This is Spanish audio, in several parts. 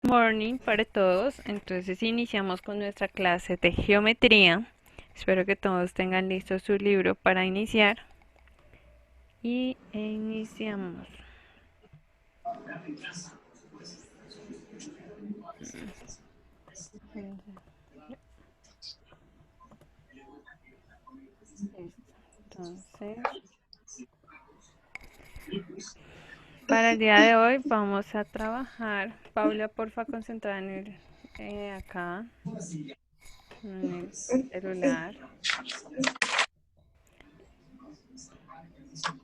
Morning para todos. Entonces iniciamos con nuestra clase de geometría. Espero que todos tengan listo su libro para iniciar. Y iniciamos. Entonces, para el día de hoy vamos a trabajar. Paula, porfa, concentrada en acá, en el celular.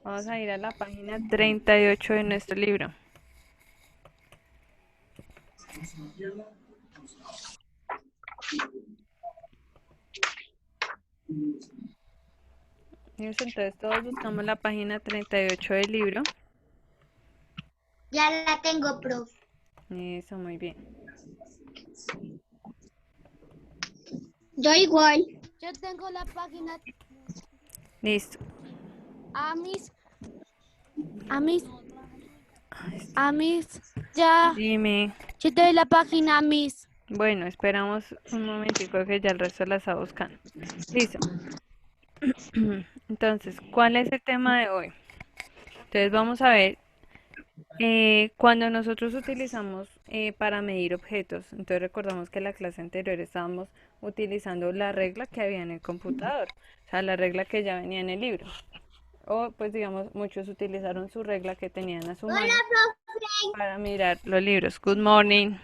Vamos a ir a la página 38 de nuestro libro. Listo, entonces todos buscamos la página 38 del libro. Ya la tengo, prof. Eso, muy bien. Yo igual. Yo tengo la página Listo. Amis. Ya. Dime. Yo te doy la página Amis. Bueno, esperamos un momentico que ya el resto la está buscando. Listo. Entonces, ¿cuál es el tema de hoy? Entonces vamos a ver cuando nosotros utilizamos para medir objetos. Entonces recordamos que en la clase anterior estábamos utilizando la regla que había en el computador, o sea, la regla que ya venía en el libro. O pues digamos, muchos utilizaron su regla que tenían a su Hola, mano profe. para mirar los libros. Good morning.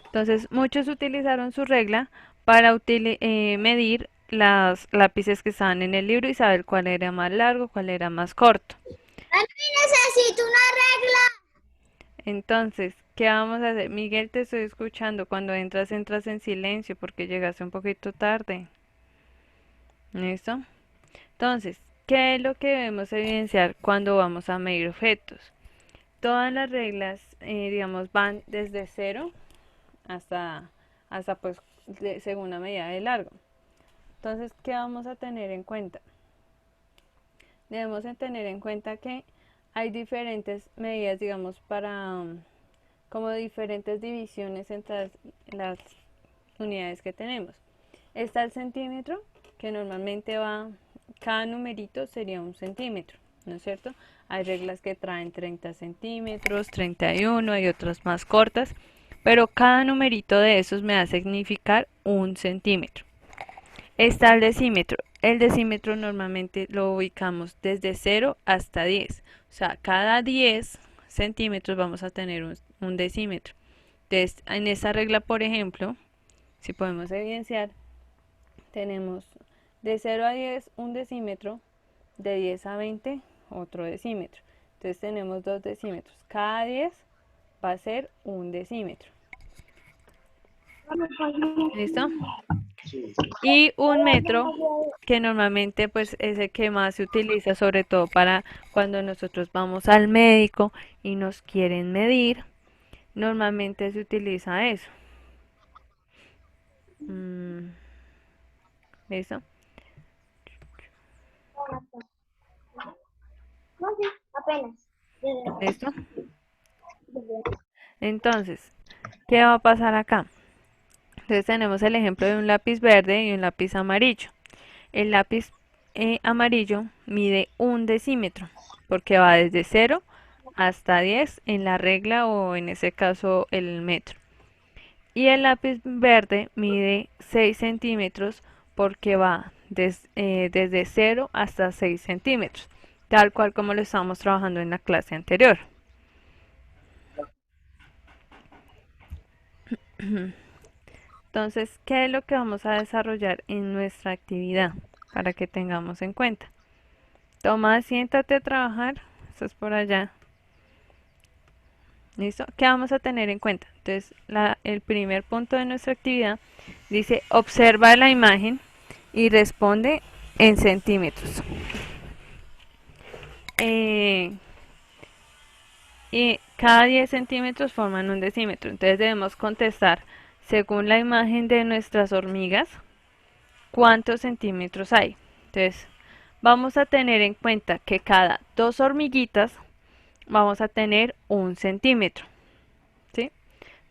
Entonces, muchos utilizaron su regla para medir las lápices que estaban en el libro y saber cuál era más largo, cuál era más corto. Aquí necesito una regla. Entonces, ¿qué vamos a hacer? Miguel, te estoy escuchando. Cuando entras, entras en silencio porque llegaste un poquito tarde. ¿Listo? Entonces, ¿qué es lo que debemos evidenciar cuando vamos a medir objetos? Todas las reglas, digamos, van desde cero hasta pues según la medida de largo. Entonces, ¿qué vamos a tener en cuenta? Debemos de tener en cuenta que hay diferentes medidas, digamos, para como diferentes divisiones entre las unidades que tenemos. Está el centímetro, que normalmente va, cada numerito sería un centímetro, ¿no es cierto? Hay reglas que traen 30 centímetros, 31, hay otras más cortas, pero cada numerito de esos me va a significar un centímetro. Está el decímetro. El decímetro normalmente lo ubicamos desde 0 hasta 10. O sea, cada 10 centímetros vamos a tener un decímetro. Entonces, en esta regla, por ejemplo, si podemos evidenciar, tenemos de 0 a 10 un decímetro, de 10 a 20 otro decímetro. Entonces tenemos dos decímetros. Cada 10 va a ser un decímetro. ¿Listo? Y un metro, que normalmente pues es el que más se utiliza, sobre todo para cuando nosotros vamos al médico y nos quieren medir, normalmente se utiliza eso. ¿Listo? No, sí, apenas. ¿Listo? Entonces, ¿qué va a pasar acá? Entonces tenemos el ejemplo de un lápiz verde y un lápiz amarillo. El lápiz amarillo mide un decímetro, porque va desde 0 hasta 10 en la regla o en ese caso el metro. Y el lápiz verde mide 6 centímetros porque va desde 0 hasta 6 centímetros, tal cual como lo estábamos trabajando en la clase anterior. Entonces, ¿qué es lo que vamos a desarrollar en nuestra actividad para que tengamos en cuenta? Toma, siéntate a trabajar, estás por allá. ¿Listo? ¿Qué vamos a tener en cuenta? Entonces, el primer punto de nuestra actividad dice, observa la imagen y responde en centímetros. Eh, y cada 10 centímetros forman un decímetro. Entonces debemos contestar, según la imagen de nuestras hormigas, cuántos centímetros hay. Entonces, vamos a tener en cuenta que cada dos hormiguitas vamos a tener un centímetro. ¿Sí?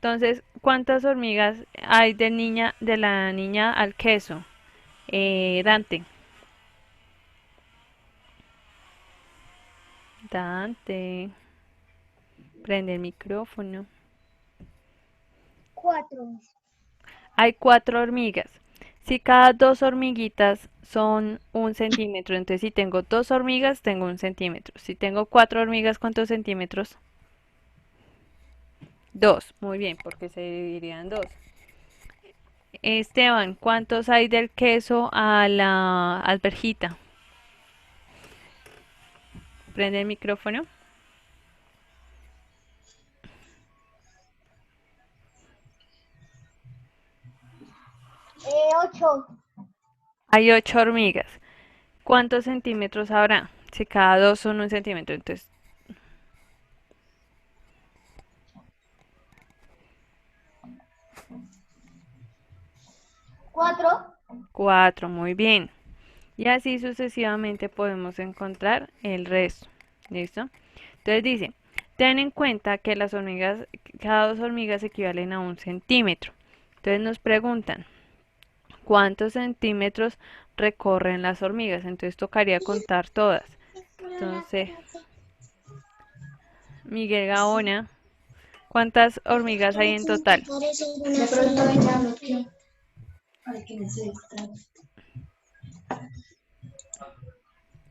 Entonces, ¿cuántas hormigas hay de la niña al queso? Dante. Dante. Prende el micrófono. 4. Hay 4 hormigas. Si cada 2 hormiguitas son 1 centímetro, entonces si tengo 2 hormigas, tengo 1 centímetro. Si tengo 4 hormigas, ¿cuántos centímetros? 2. Muy bien, porque se dividirían 2. Esteban, ¿cuántos hay del queso a la alverjita? Prende el micrófono. 8. Hay 8 hormigas. ¿Cuántos centímetros habrá? Si cada 2 son 1 centímetro, entonces 4. 4. Muy bien. Y así sucesivamente podemos encontrar el resto. ¿Listo? Entonces dice, ten en cuenta que las hormigas, cada 2 hormigas equivalen a 1 centímetro. Entonces nos preguntan, ¿cuántos centímetros recorren las hormigas? Entonces tocaría contar todas. Entonces, Miguel Gaona, ¿cuántas hormigas hay en total?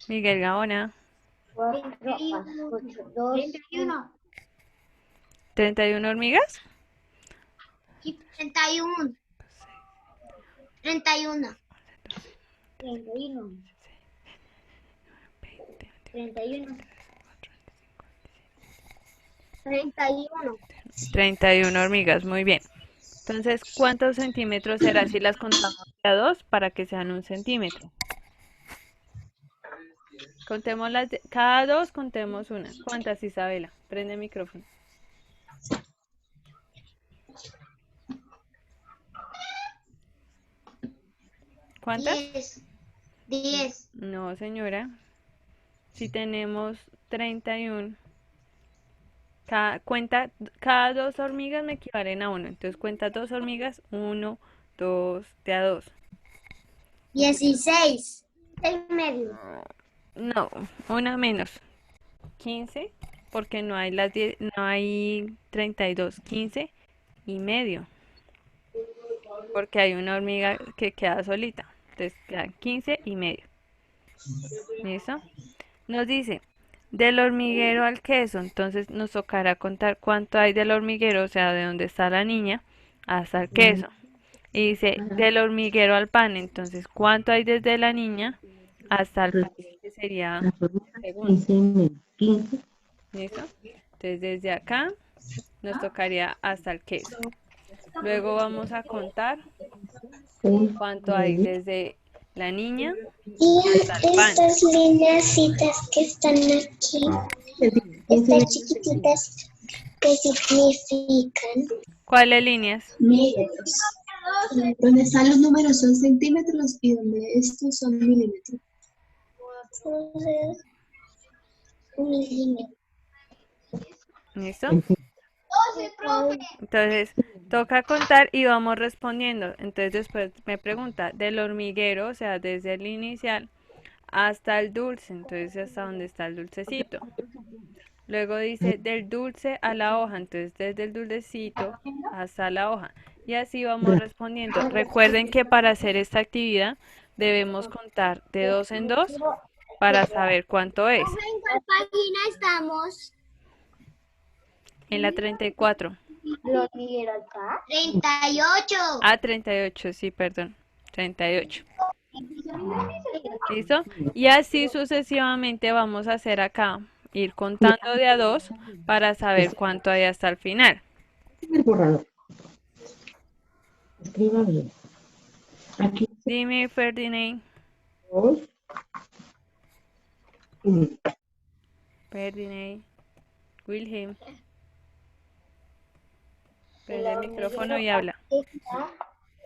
Miguel Gaona, 31. 31 hormigas. 31. 31. 31. 31. 31. 31 hormigas, muy bien. Entonces, ¿cuántos centímetros será si las contamos de a 2 para que sean 1 centímetro? Contemos cada 2 contemos una. ¿Cuántas, Isabela? Prende el micrófono. ¿Cuántas? 10. No, señora. Si tenemos 31. Cada 2 hormigas me equivalen a 1. Entonces cuenta 2 hormigas. 1, 2, de a 2. 16. 6,5. No, una menos. 15, porque no hay no hay 32. 15 y medio. Porque hay una hormiga que queda solita. Entonces quedan 15 y medio. ¿Listo? Nos dice, del hormiguero al queso. Entonces nos tocará contar cuánto hay del hormiguero, o sea, de donde está la niña, hasta el queso. Y dice, del hormiguero al pan. Entonces, ¿cuánto hay desde la niña hasta el pan? Que sería segundo. ¿Listo? Entonces, desde acá nos tocaría hasta el queso. Luego vamos a contar cuánto hay desde la niña Y hasta el pan. estas lineacitas que están aquí, estas chiquititas, ¿qué significan? ¿Cuáles líneas? Milímetros. Donde están los números son centímetros y donde estos son milímetros. Milímetros. ¿Listo? Entonces, toca contar y vamos respondiendo. Entonces, después me pregunta del hormiguero, o sea, desde el inicial hasta el dulce. Entonces, hasta donde está el dulcecito. Luego dice del dulce a la hoja. Entonces, desde el dulcecito hasta la hoja. Y así vamos respondiendo. Recuerden que para hacer esta actividad debemos contar de 2 en 2 para saber cuánto es. ¿En cuál página estamos? En la 34. Los Miguel acá. 38. Ah, 38, sí, perdón. 38. ¿Listo? Y así sucesivamente vamos a hacer acá, ir contando de a 2 para saber cuánto hay hasta el final. El borrador. Escriba bien. Aquí Dime, Ferdinand. 2, 1. Ferdinand. Wilhelm. Prende el micrófono y habla.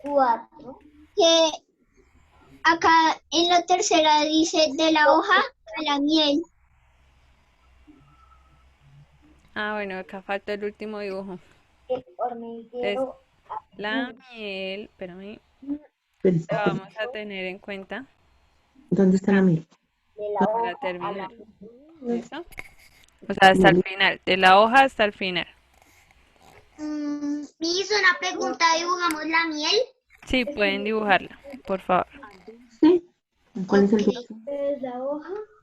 4. Que acá en la tercera dice de la hoja a la miel. Ah, bueno, acá falta el último dibujo. Entonces, la miel, espérame, la Felicita. vamos a tener en cuenta ¿Dónde está la miel? para terminar. ¿Listo? O sea, hasta el final, de la hoja hasta el final. Me hizo una pregunta, ¿dibujamos la miel? Sí, pueden dibujarla, por favor. Sí. ¿Cuál es el Ok. dulce?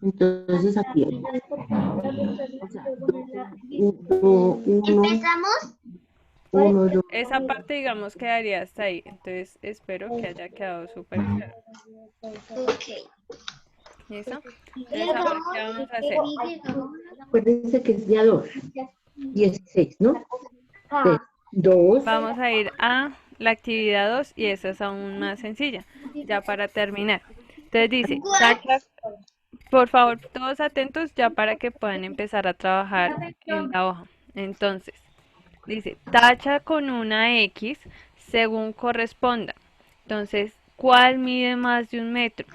Entonces aquí hay. O sea, uno, ¿Empezamos? dos. Esa parte, digamos, quedaría hasta ahí. Entonces, espero que haya quedado súper claro. Ok. ¿Listo? Entonces, ahora, ¿qué vamos a hacer? Acuérdense que es de a 2. 16, ¿no? De 2. Vamos a ir a la actividad 2 y esa es aún más sencilla, ya para terminar. Entonces dice, tacha, por favor, todos atentos ya para que puedan empezar a trabajar en la hoja. Entonces, dice, tacha con una X según corresponda. Entonces, ¿cuál mide más de 1 metro?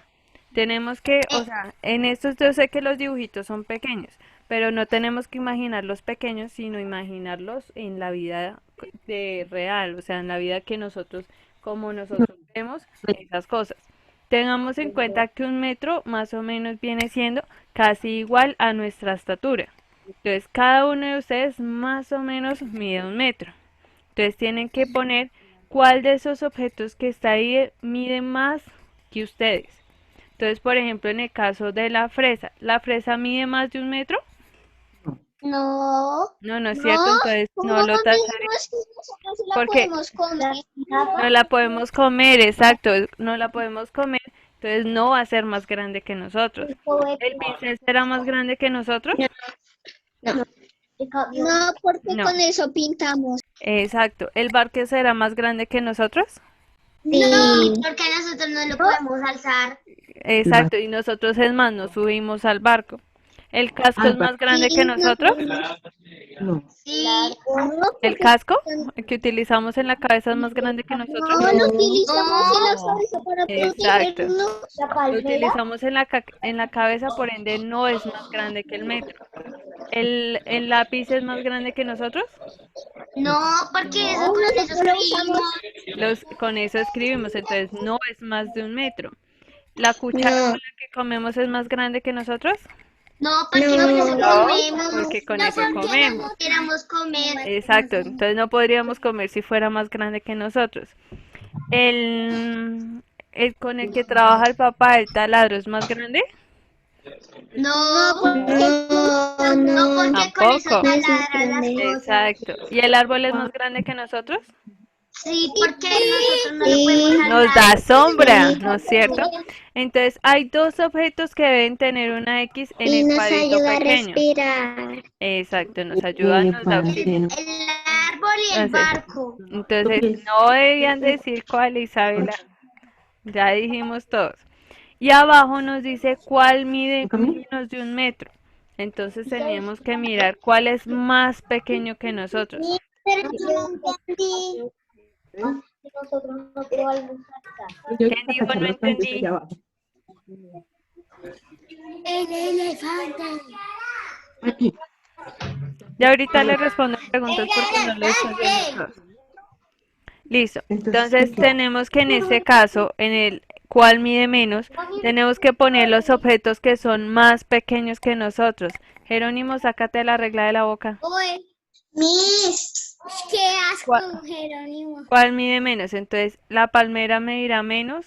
Tenemos que, o sea, en estos yo sé que los dibujitos son pequeños, pero no tenemos que imaginarlos pequeños, sino imaginarlos en la vida de real, o sea, en la vida que nosotros, como nosotros vemos esas cosas. Tengamos en cuenta que 1 metro más o menos viene siendo casi igual a nuestra estatura. Entonces, cada uno de ustedes más o menos mide 1 metro. Entonces, tienen que poner cuál de esos objetos que está ahí mide más que ustedes. Entonces, por ejemplo, en el caso de la fresa mide más de 1 metro. No, No, no es no, cierto, entonces ¿cómo no lo tacharé dijimos que nosotros sí la porque podemos comer? no la podemos comer, exacto, no la podemos comer, entonces no va a ser más grande que nosotros. ¿El pincel será más grande que nosotros? No, porque No, con eso pintamos. exacto. ¿El barco será más grande que nosotros? No, porque nosotros no lo podemos alzar. Exacto, y nosotros es más, nos subimos al barco. ¿El casco es más grande que Sí, nosotros? No. sí, no, ¿El porque casco que utilizamos en la cabeza es más grande que nosotros? no lo utilizamos en la cabeza para Exacto. protegernos. Lo utilizamos en la cabeza, por ende no es más grande que el metro. ¿El lápiz es más grande que nosotros? No, porque eso con eso Nosotros escribimos. con eso escribimos, entonces no es más de 1 metro. ¿La cuchara con la que comemos es más grande que nosotros? No, porque con eso No, comemos. porque con No, eso porque comemos. no queramos comer. Exacto, entonces no podríamos comer si fuera más grande que nosotros. ¿El con el que trabaja el papá, el taladro, es más grande? No, no, porque con eso Tampoco. taladra las cosas. Exacto. ¿Y el árbol es más grande que nosotros? Sí, porque nosotros no lo podemos Nos alzar. da sombra, ¿no es cierto? Entonces hay dos objetos que deben tener una X en el cuadrito pequeño. Exacto, nos ayuda, nos da oxígeno. El árbol y el Entonces, barco. entonces no debían decir cuál, Isabela. Ya dijimos todos. Y abajo nos dice cuál mide menos de 1 metro. Entonces teníamos que mirar cuál es más pequeño que nosotros. Pero yo no entendí. Nosotros no podemos alzar. ¿Qué digo? No entendí. El elefante. Aquí. Ya ahorita le respondo preguntas porque no lo están viendo todos. Listo. Entonces tenemos que en este caso, en el cual mide menos, tenemos que poner los objetos que son más pequeños que nosotros. Jerónimo, sácate la regla de la boca. Uy, Miss, qué asco, Jerónimo. ¿Cuál mide menos? Entonces, la palmera medirá menos,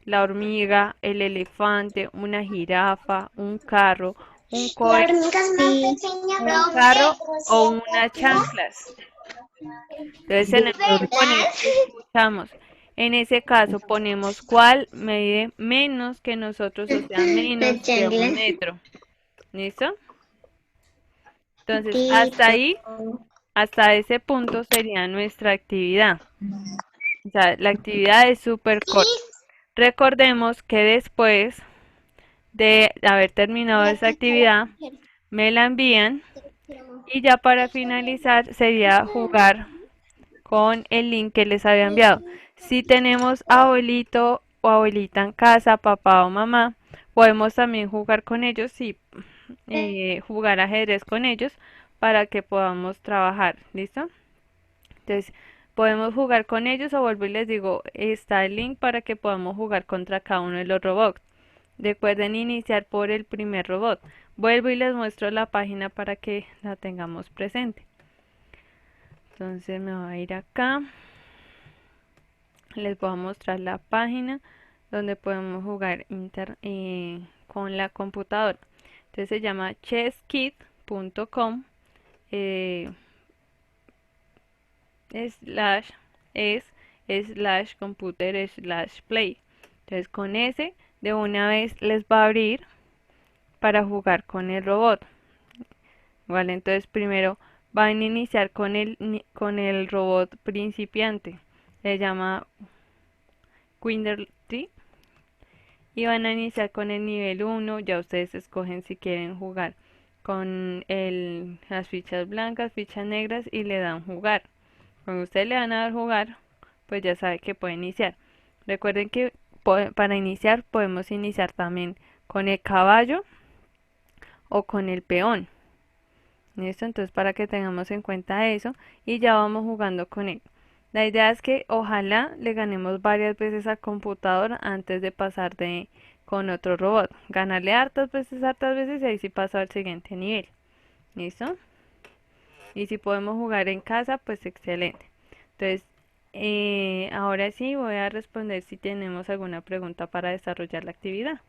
la hormiga, el elefante, una jirafa, un carro, un coche, La hormiga es más pequeña, un carro o unas chanclas. Entonces tenemos que poner, escuchamos. En ese caso ponemos cuál mide menos que nosotros, o sea, menos de 1 metro. ¿Listo? Entonces, hasta ahí, hasta ese punto sería nuestra actividad. O sea, la actividad es súper corta. Recordemos que después de haber terminado esa actividad, me la envían y ya para finalizar sería jugar con el link que les había enviado. Si tenemos abuelito o abuelita en casa, papá o mamá, podemos también jugar con ellos y jugar ajedrez con ellos para que podamos trabajar. ¿Listo? Entonces, podemos jugar con ellos o vuelvo y les digo, está el link para que podamos jugar contra cada uno de los robots. Recuerden iniciar por el primer robot. Vuelvo y les muestro la página para que la tengamos presente. Entonces me voy a ir acá. Les voy a mostrar la página donde podemos jugar con la computadora. Entonces se llama chesskit.com slash es slash computer slash play. Entonces con ese de una vez les va a abrir para jugar con el robot. Vale, entonces primero van a iniciar con el robot principiante. Se llama Quinder Tree. Y van a iniciar con el nivel 1. Ya ustedes escogen si quieren jugar con las fichas blancas, fichas negras y le dan jugar. Cuando ustedes le dan a dar jugar, pues ya sabe que puede iniciar. Recuerden que para iniciar podemos iniciar también con el caballo o con el peón. ¿Listo? Entonces para que tengamos en cuenta eso y ya vamos jugando con él. La idea es que ojalá le ganemos varias veces al computador antes de pasar con otro robot. Ganarle hartas veces y ahí sí paso al siguiente nivel. ¿Listo? Y si podemos jugar en casa, pues excelente. Entonces, ahora sí voy a responder si tenemos alguna pregunta para desarrollar la actividad.